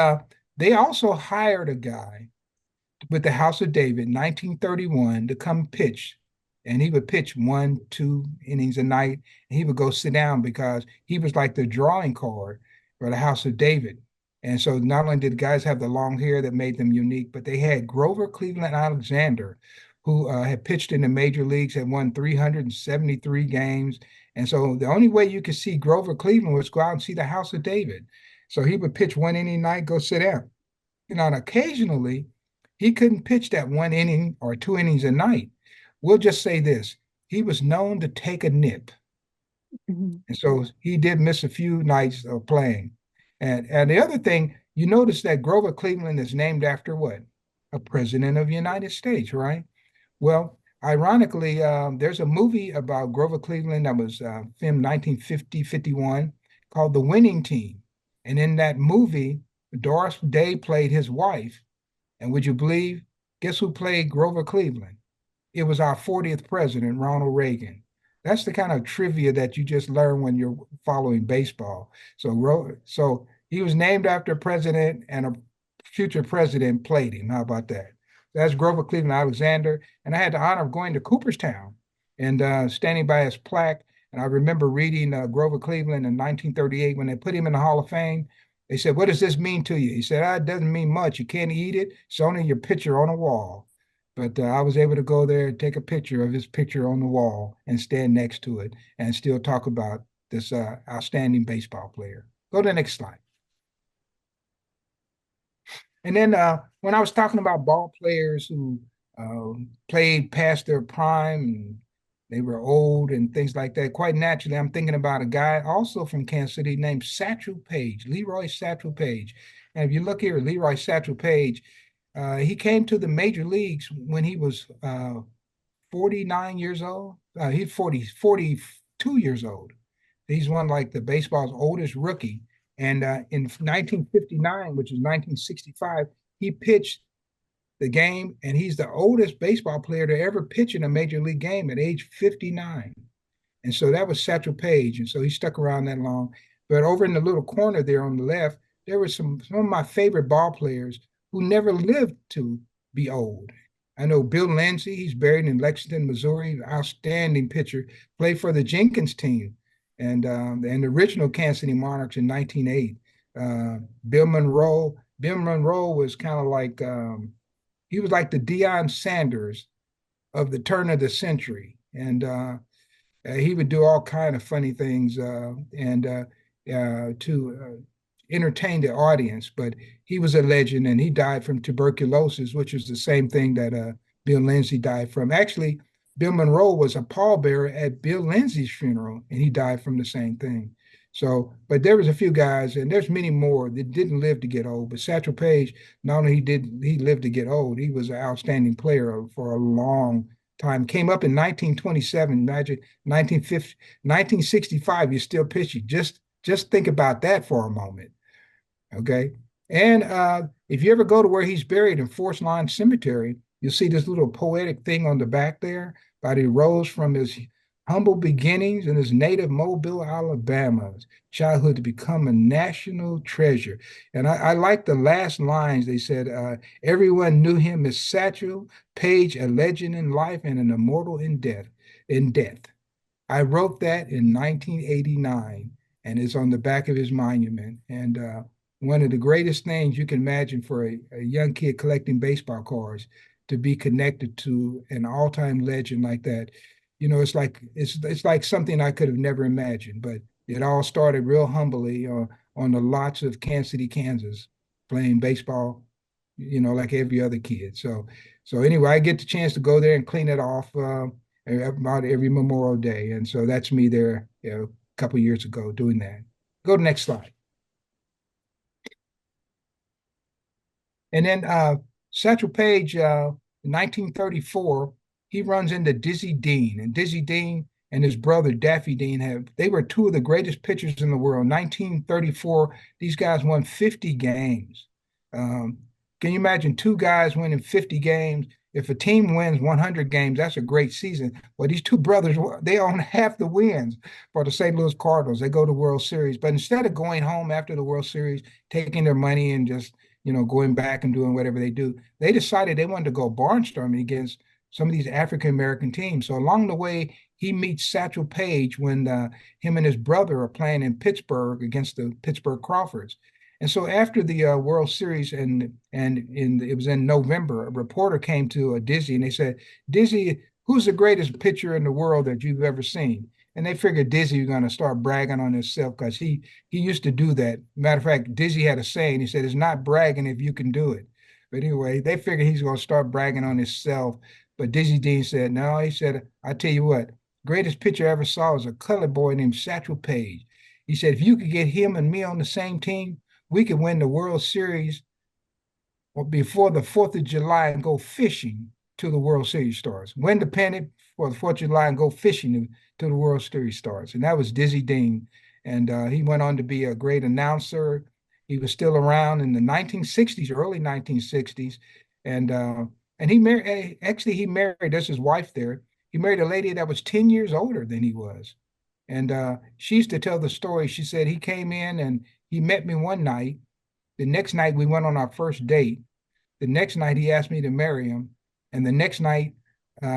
they also hired a guy with the House of David, 1931, to come pitch. And he would pitch 1, 2 innings a night. And he would go sit down because he was like the drawing card for the House of David. And so not only did the guys have the long hair that made them unique, but they had Grover Cleveland Alexander, who had pitched in the major leagues, had won 373 games. And so the only way you could see Grover Cleveland was go out and see the House of David. So he would pitch 1 inning a night, go sit down. And occasionally, he couldn't pitch that 1 inning or 2 innings a night. We'll just say this. He was known to take a nip. Mhm. And so he did miss a few nights of playing. And the other thing, you notice that Grover Cleveland is named after what? A president of the United States, right? Well, ironically, there's a movie about Grover Cleveland that was filmed 1950, 51 called The Winning Team. And in that movie, Doris Day played his wife. And would you believe, guess who played Grover Cleveland? It was our 40th president, Ronald Reagan. That's the kind of trivia that you just learn when you're following baseball. So he was named after a president, and a future president played him. How about that? That's Grover Cleveland Alexander. And I had the honor of going to Cooperstown and standing by his plaque. And I remember reading Grover Cleveland in 1938 when they put him in the Hall of Fame. They said, "What does this mean to you?" He said, "It doesn't mean much. You can't eat it. It's only your picture on a wall." But I was able to go there and take a picture of his picture on the wall and stand next to it and still talk about this outstanding baseball player. Go to the next slide. And then when I was talking about ball players who played past their prime and they were old and things like that, quite naturally, I'm thinking about a guy also from Kansas City named Satchel Paige, Leroy Satchel Paige. And if you look here, Leroy Satchel Paige, he came to the major leagues when he was 49 years old. He's 42 years old. He's one like the baseball's oldest rookie. And in 1959, which is 1965, he pitched the game, and he's the oldest baseball player to ever pitch in a major league game at age 59. And so that was Satchel Paige. And so he stuck around that long. But over in the little corner there on the left, there were some of my favorite ball players who never lived to be old. I know Bill Lindsay, he's buried in Lexington, Missouri, an outstanding pitcher, played for the Jenkins team and the original Kansas City Monarchs in 1908. Bill Monroe, Bill Monroe was kind of like, he was like the Deion Sanders of the turn of the century. And he would do all kind of funny things and to entertain the audience. But he was a legend, and he died from tuberculosis, which is the same thing that Bill Lindsay died from. Actually, Bill Monroe was a pallbearer at Bill Lindsay's funeral, and he died from the same thing. So, but there was a few guys, and there's many more that didn't live to get old. But Satchel Paige, not only he lived to get old, he was an outstanding player for a long time. Came up in 1927. Imagine 1950, 1965. You're still pitching. Just think about that for a moment. Okay. And if you ever go to where he's buried in Forest Lawn Cemetery, you'll see this little poetic thing on the back there about he rose from his humble beginnings in his native Mobile, Alabama's childhood to become a national treasure. And I like the last lines. They said, everyone knew him as Satchel Paige, a legend in life and an immortal in death. I wrote that in 1989, and it's on the back of his monument. And one of the greatest things you can imagine for a young kid collecting baseball cards to be connected to an all-time legend like that. You know, it's like something I could have never imagined. But it all started real humbly on the lots of Kansas City, Kansas, playing baseball, you know, like every other kid. So anyway, I get the chance to go there and clean it off about every Memorial Day, and so that's me there, you know, a couple of years ago doing that. Go to the next slide. And then Satchel Paige, 1934, he runs into Dizzy Dean. And Dizzy Dean and his brother Daffy Dean they were two of the greatest pitchers in the world. 1934, these guys won 50 games. Um, can you imagine two guys winning 50 games? If a team wins 100 games, that's a great season. Well, these two brothers, they own half the wins for the St. Louis Cardinals. They go to World Series. But instead of going home after the World Series, taking their money and just going back and doing whatever they do. They decided they wanted to go barnstorming against some of these African American teams. So along the way, he meets Satchel Paige when him and his brother are playing in Pittsburgh against the Pittsburgh Crawfords. And so after the World Series, it was in November, a reporter came to Dizzy and they said, Dizzy, who's the greatest pitcher in the world that you've ever seen? And they figured Dizzy was going to start bragging on himself because he used to do that. Matter of fact, Dizzy had a saying. He said, "It's not bragging if you can do it." But anyway, they figured he's going to start bragging on himself. But Dizzy Dean said, "No." He said, "I tell you what, greatest pitcher I ever saw was a colored boy named Satchel Paige." He said, "If you could get him and me on the same team, we could win the World Series before the 4th of July and go fishing till the World Series starts. Win the pennant for the 4th of July and go fishing till the World Series starts." And that was Dizzy Dean. And he went on to be a great announcer. He was still around in the 1960s, early 1960s. And he married, actually, he married, that's his wife there. He married a lady that was 10 years older than he was. And she used to tell the story. She said he came in and he met me one night. The next night we went on our first date. The next night he asked me to marry him. And the next night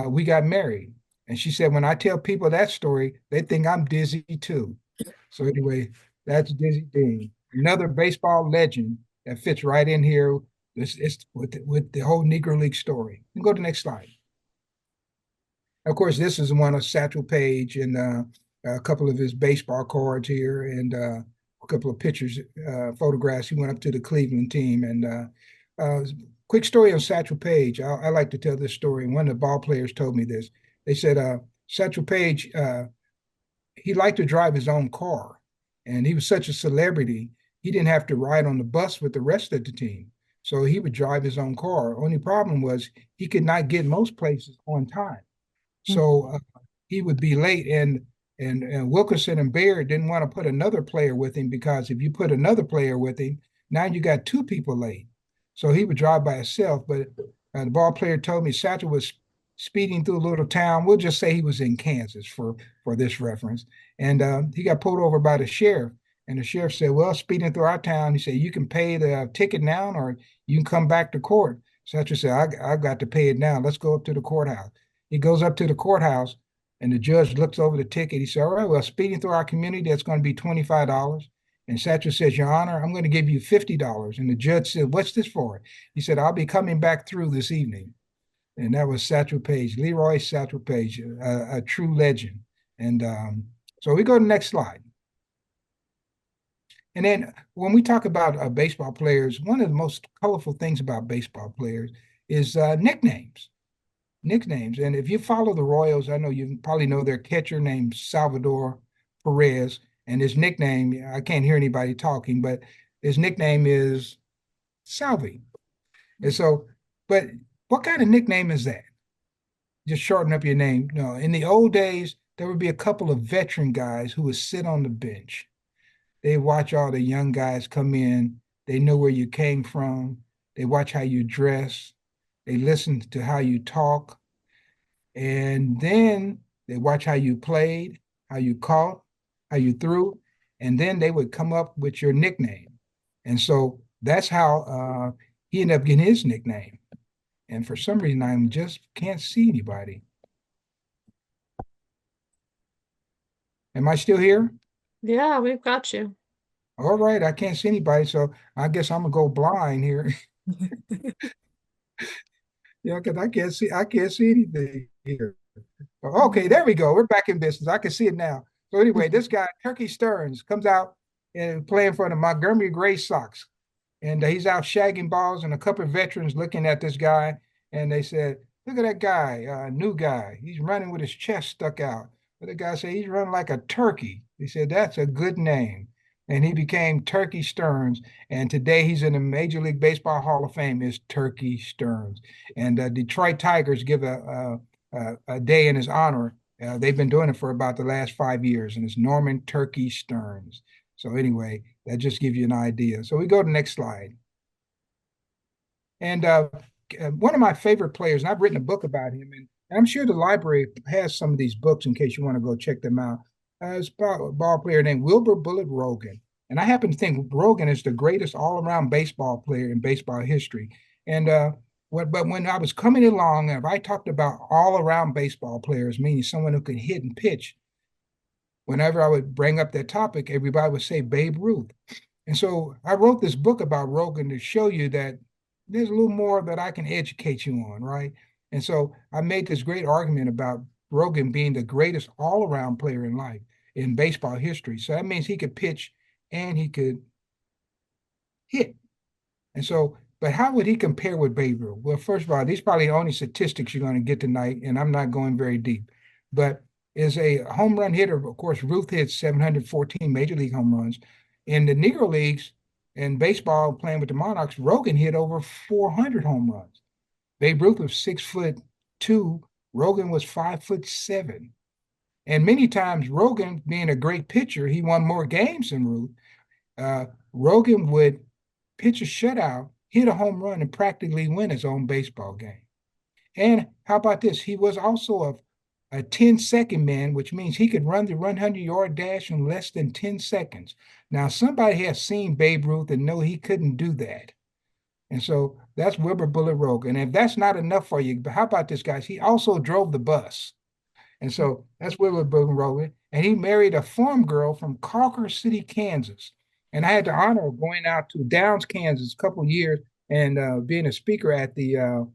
we got married. And she said, when I tell people that story, they think I'm dizzy too. So anyway, that's Dizzy Dean, another baseball legend that fits right in here. It's with the whole Negro League story. You can go to the next slide. Of course, this is one of Satchel Paige and a couple of his baseball cards here and a couple of pictures, photographs. He went up to the Cleveland team. And quick story on Satchel Paige. I like to tell this story. One of the ball players told me this. They said Satchel Paige, he liked to drive his own car. And he was such a celebrity. he didn't have to ride on the bus with the rest of the team. So he would drive his own car. Only problem was he could not get most places on time. So he would be late, and Wilkerson and Baird didn't want to put another player with him because if you put another player with him, now you got two people late. So he would drive by himself. But the ball player told me Satchel was speeding through a little town. We'll just say he was in Kansas for this reference, and he got pulled over by the sheriff. And the sheriff said, "Well, speeding through our town," he said, "you can pay the ticket now, or you can come back to court." Satchel said, "I've got to pay it now. Let's go up to the courthouse." He goes up to the courthouse, and the judge looks over the ticket. He said, "All right, well, speeding through our community, that's going to be $25." And Satchel says, "Your Honor, I'm going to give you $50." And the judge said, "What's this for?" He said, "I'll be coming back through this evening." And that was Satchel Paige, Leroy Satchel Paige, a true legend. And so we go to the next slide. And then when we talk about baseball players, one of the most colorful things about baseball players is nicknames. Nicknames. And if you follow the Royals, I know you probably know their catcher named Salvador Perez, and his nickname, I can't hear anybody talking, but his nickname is Salvi. And so, but what kind of nickname is that? Just shorten up your name. No, in the old days, there would be a couple of veteran guys who would sit on the bench. They watch all the young guys come in. They know where you came from. They watch how you dress. They listen to how you talk. And then they watch how you played, how you caught, how you threw, and then they would come up with your nickname. And so that's how he ended up getting his nickname. And for some reason, I just can't see anybody. Am I still here? Yeah, we've got you. All right, I can't see anybody, so I guess I'm gonna go blind here. Yeah, because I can't see anything here. Okay, there we go. We're back in business. I can see it now. So anyway, this guy, Turkey Stearns, comes out and playing for the Montgomery Gray Sox. And he's out shagging balls, and a couple of veterans looking at this guy, and they said, "Look at that guy, new guy. He's running with his chest stuck out." But the guy said, "He's running like a turkey." He said, "That's a good name." And he became Turkey Stearns. And today he's in the Major League Baseball Hall of Fame is Turkey Stearns. And Detroit Tigers give a day in his honor. They've been doing it for about the last 5 years, and it's Norman Turkey Stearns. So anyway, that just gives you an idea. So we go to the next slide. And one of my favorite players, and I've written a book about him, and I'm sure the library has some of these books in case you want to go check them out. It's about a ball player named Wilbur Bullet Rogan. And I happen to think Rogan is the greatest all-around baseball player in baseball history. And but when I was coming along, if I talked about all-around baseball players, meaning someone who could hit and pitch, whenever I would bring up that topic, everybody would say Babe Ruth. And so I wrote this book about Rogan to show you that there's a little more that I can educate you on, right? And so I made this great argument about Rogan being the greatest all-around player in life in baseball history. So that means he could pitch and he could hit. And so, but how would he compare with Babe Ruth? Well, first of all, these are probably the only statistics you're going to get tonight, and I'm not going very deep. But is a home run hitter. Of course, Ruth hit 714 major league home runs. In the Negro Leagues and baseball, playing with the Monarchs, Rogan hit over 400 home runs. Babe Ruth was 6'2". Rogan was 5'7". And many times, Rogan, being a great pitcher, he won more games than Ruth. Rogan would pitch a shutout, hit a home run, and practically win his own baseball game. And how about this? He was also a 10-second man, which means he could run the 100-yard dash in less than 10 seconds. Now, somebody has seen Babe Ruth and know he couldn't do that. And so that's Wilbur Bullet Rogan. And if that's not enough for you, but how about this, guys? He also drove the bus. And so that's Wilbur Bullet Rogan. And he married a farm girl from Calker City, Kansas. And I had the honor of going out to Downs, Kansas, a couple of years and being a speaker at the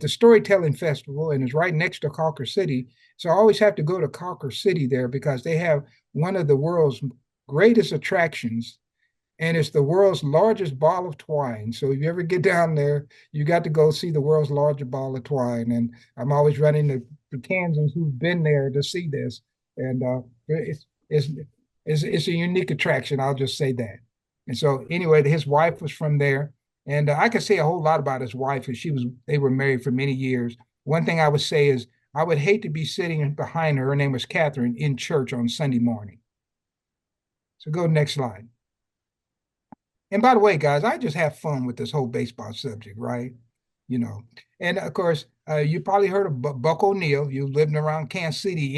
storytelling festival, and it's right next to Calker City. So I always have to go to Calker City there because they have one of the world's greatest attractions, and it's the world's largest ball of twine. So if you ever get down there, you got to go see the world's largest ball of twine. And I'm always running the Kansans who've been there to see this, and it's a unique attraction. I'll just say that. And so anyway, his wife was from there. And I could say a whole lot about his wife, because they were married for many years. One thing I would say is I would hate to be sitting behind her. Her name was Catherine in church on Sunday morning. So go next slide. And by the way, guys, I just have fun with this whole baseball subject, right? You know, and of course, you probably heard of Buck O'Neill. You lived around Kansas City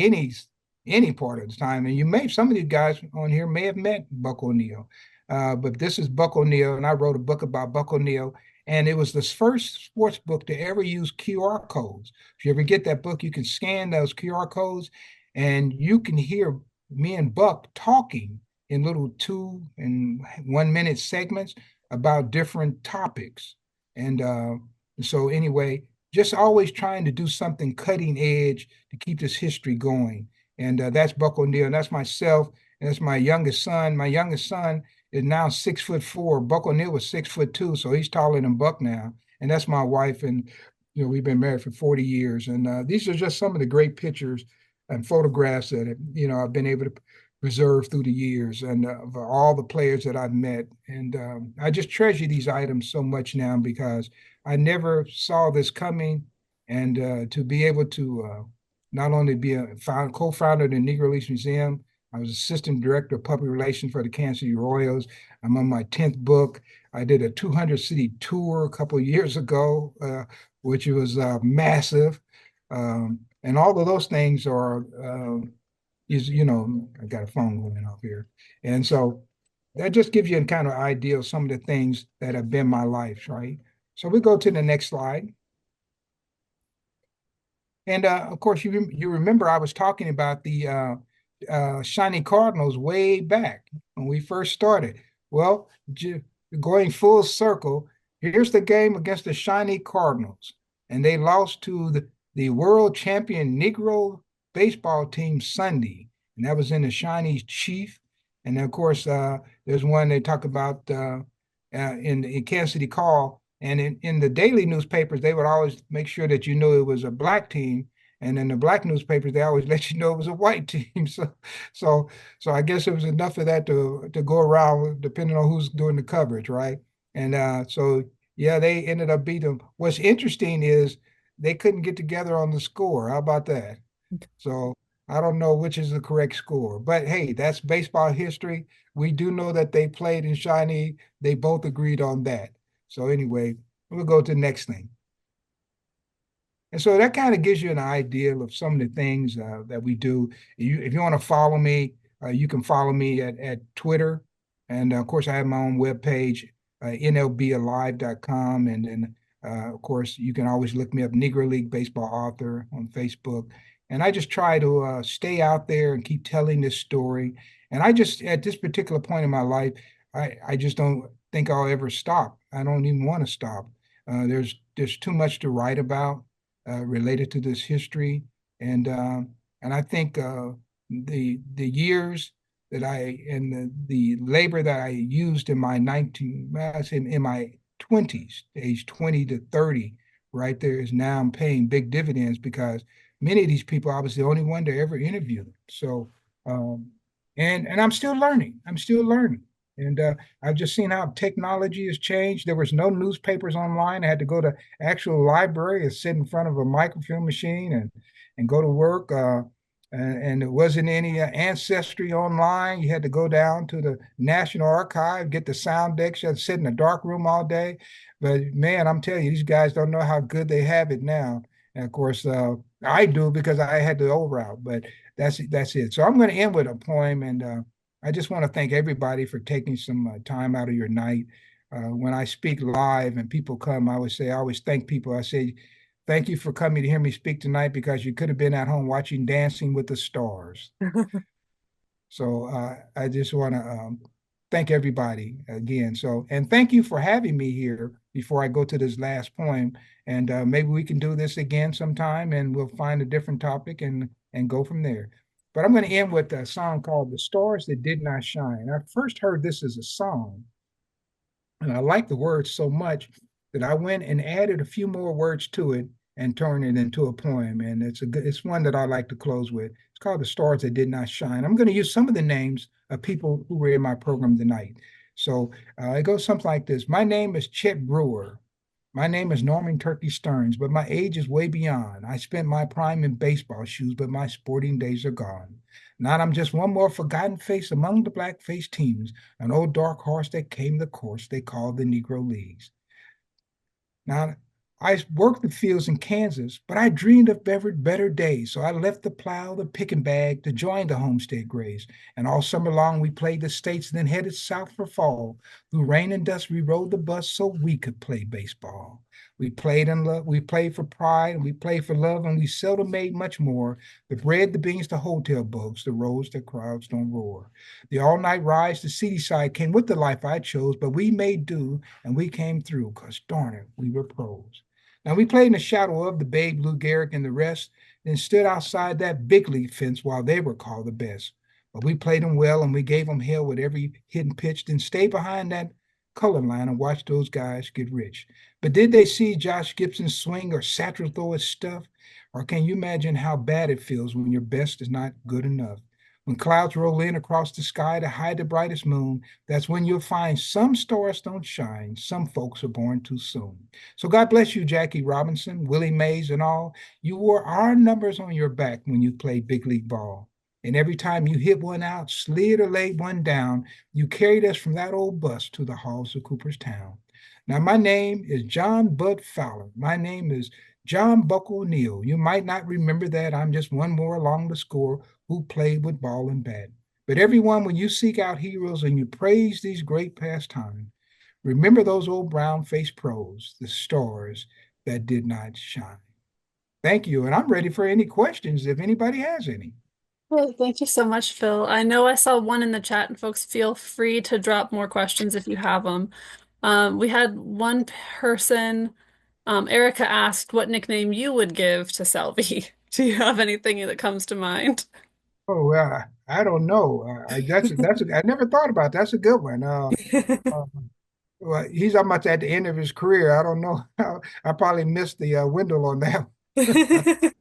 any part of the time, and some of you guys on here may have met Buck O'Neill. But this is Buck O'Neill, and I wrote a book about Buck O'Neill, and it was the first sports book to ever use QR codes. If you ever get that book, you can scan those QR codes, and you can hear me and Buck talking in little 2 and 1 minute segments about different topics. And so, anyway, just always trying to do something cutting edge to keep this history going. And that's Buck O'Neill, and that's myself, and that's my youngest son. My youngest son is now 6'4". Buck O'Neill was 6'2", so he's taller than Buck now. And that's my wife, and we've been married for 40 years. And these are just some of the great pictures and photographs that I've been able to preserved through the years, and of all the players that I've met. And I just treasure these items so much now because I never saw this coming. And to be able to not only be a co-founder of the Negro Leagues Museum, I was assistant director of public relations for the Kansas City Royals. I'm on my 10th book. I did a 200 city tour a couple of years ago, which was massive. And all of those things are I got a phone going off here. And so that just gives you a kind of idea of some of the things that have been my life, right? So we go to the next slide. And of course, you remember I was talking about the Shiny Cardinals way back when we first started. Well, going full circle, here's the game against the Shiny Cardinals, and they lost to the world champion Negro baseball team Sunday, and that was in the Shiny Chief. And then, of course, there's one they talk about in Kansas City Call. And in the daily newspapers, they would always make sure that you knew it was a black team. And in the black newspapers, they always let you know it was a white team. So, so I guess it was enough of that to go around, depending on who's doing the coverage, right? And so, yeah, they ended up beating them. What's interesting is they couldn't get together on the score. How about that? So I don't know which is the correct score, but hey, that's baseball history. We do know that they played in Shawnee. They both agreed on that. So anyway, we'll go to the next thing. And so that kind of gives you an idea of some of the things that we do. If you want to follow me, you can follow me at Twitter. And of course, I have my own webpage, nlbalive.com. And then, of course, you can always look me up, Negro League Baseball Author on Facebook. And I just try to stay out there and keep telling this story. And at this particular point in my life, I just don't think I'll ever stop. I don't even want to stop. There's too much to write about related to this history, and I think the years that the labor that I used in my 19, I say in my 20s, age 20 to 30, right there is now I'm paying big dividends because many of these people I was the only one to ever interview. So um, and I'm still learning. I'm still learning. And I've just seen how technology has changed. There was no newspapers online. I had to go to actual library and sit in front of a microfilm machine and go to work. And there wasn't any ancestry online. You had to go down to the National Archive, get the sound decks. You had to sit in a dark room all day. But man, I'm telling you, these guys don't know how good they have it now. And of course, I do because I had the old route. But that's it. So I'm going to end with a poem, and I just want to thank everybody for taking some time out of your night. When I speak live and people come, I always thank people. I say, thank you for coming to hear me speak tonight because you could have been at home watching Dancing with the Stars. So I just want to thank everybody again. So, and thank you for having me here before I go to this last poem. And maybe we can do this again sometime and we'll find a different topic and go from there. But I'm going to end with a song called The Stars That Did Not Shine. I first heard this as a song, and I liked the words so much that I went and added a few more words to it and turned it into a poem. And it's one that I like to close with. It's called The Stars That Did Not Shine. I'm going to use some of the names of people who were in my program tonight. So it goes something like this. My name is Chet Brewer. My name is Norman Turkey Stearns, but my age is way beyond. I spent my prime in baseball shoes, but my sporting days are gone. Now I'm just one more forgotten face among the black faced teams, an old dark horse that came the course they called the Negro Leagues. Now, I worked the fields in Kansas, but I dreamed of better days. So I left the plow, the picking bag to join the homestead grays. And all summer long, we played the states, then headed south for fall. Through rain and dust, we rode the bus so we could play baseball. We played in love, we played for pride, and we played for love, and we seldom made much more. The bread, the beans, the hotel bugs, the roads, the crowds don't roar. The all-night rides to city side came with the life I chose, but we made do and we came through because darn it, we were pros. Now we played in the shadow of the Babe, Lou Gehrig, and the rest, then stood outside that big league fence while they were called the best. But we played them well and we gave them hell with every hit and pitch, then stayed behind that color line and watched those guys get rich. But did they see Josh Gibson swing or Satchel throw his stuff? Or can you imagine how bad it feels when your best is not good enough? When clouds roll in across the sky to hide the brightest moon, that's when you'll find some stars don't shine. Some folks are born too soon. So God bless you, Jackie Robinson, Willie Mays, and all. You wore our numbers on your back when you played big league ball. And every time you hit one out, slid or laid one down, you carried us from that old bus to the halls of Cooperstown. Now, my name is John Bud Fowler. My name is John Buckle Neal. You might not remember that. I'm just one more along the score who played with ball and bat. But everyone, when you seek out heroes and you praise these great pastimes, remember those old brown-faced pros, the stars that did not shine. Thank you. And I'm ready for any questions if anybody has any. Well, thank you so much, Phil. I know I saw one in the chat, and folks, feel free to drop more questions if you have them. We had one person, Erica asked what nickname you would give to Selby. Do you have anything that comes to mind? Oh, well, I don't know. I never thought about that. That's a good one. Uh, well, he's almost at the end of his career. I don't know. I probably missed the window on that.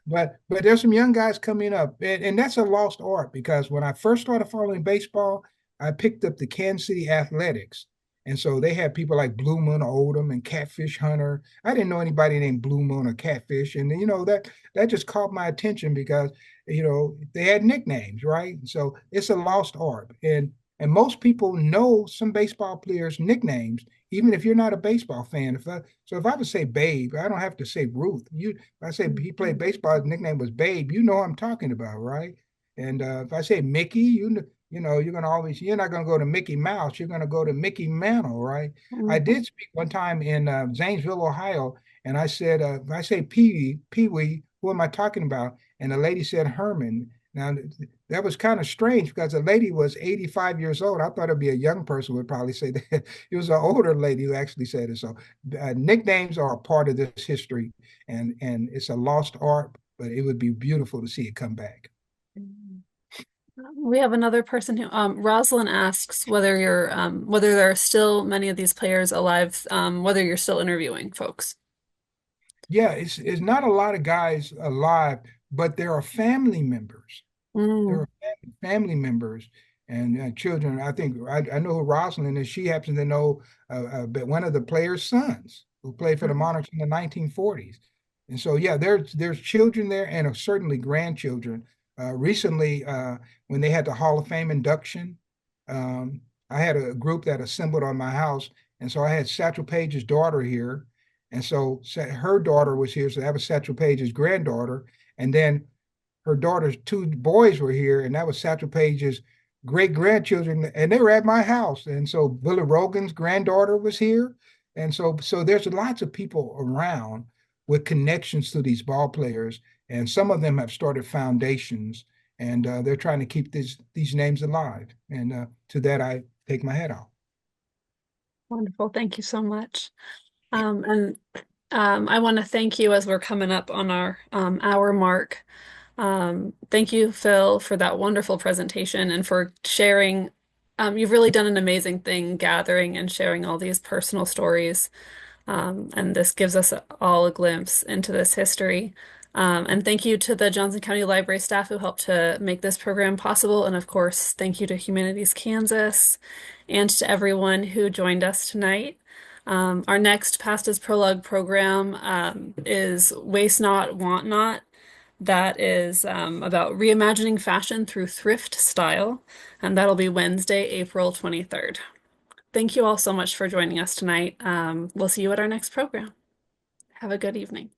But there's some young guys coming up, and that's a lost art because when I first started following baseball, I picked up the Kansas City Athletics, and so they had people like Blue Moon Oldham and Catfish Hunter. I didn't know anybody named Blue Moon or Catfish, and that just caught my attention because they had nicknames, right? So it's a lost art, and most people know some baseball players' nicknames, even if you're not a baseball fan. If I would say Babe, I don't have to say Ruth. If I say he played baseball, his nickname was Babe, you know what I'm talking about, right? And if I say Mickey, you're not gonna go to Mickey Mouse, you're gonna go to Mickey Mantle, right? I did speak one time in Zanesville, Ohio, and I said, if I say Pee Wee, who am I talking about? And the lady said Herman. Now that was kind of strange because the lady was 85 years old. I thought it'd be a young person would probably say that. It was an older lady who actually said it. So nicknames are a part of this history, and it's a lost art, but it would be beautiful to see it come back. We have another person who, Rosalind asks whether there are still many of these players alive, whether you're still interviewing folks. Yeah, it's not a lot of guys alive, but there are family members. There Mm, are family members and children. I know who Rosalind is. She happens to know one of the players' sons who played for the Monarchs in the 1940s. And so, yeah, there's children there and certainly grandchildren. Recently, when they had the Hall of Fame induction, um, I had a group that assembled on my house, and so I had Satchel Paige's daughter here, and so her daughter was here. So that was Satchel Paige's granddaughter, and then her daughter's two boys were here, and that was Satchel Paige's great grandchildren, and they were at my house. And so Billy Rogan's granddaughter was here, and so there's lots of people around with connections to these ball players, and some of them have started foundations, and they're trying to keep these names alive. And to that, I take my hat off. wonderful. Thank you so much. And I want to thank you as we're coming up on our hour mark. Thank you, Phil, for that wonderful presentation and for sharing. You've really done an amazing thing gathering and sharing all these personal stories. And this gives us all a glimpse into this history. And thank you to the Johnson County Library staff who helped to make this program possible. And of course, thank you to Humanities Kansas and to everyone who joined us tonight. Our next Past is Prologue program is Waste Not, Want Not. That is about reimagining fashion through thrift style, and that'll be Wednesday, April 23rd. Thank you all so much for joining us tonight. We'll see you at our next program. Have a good evening.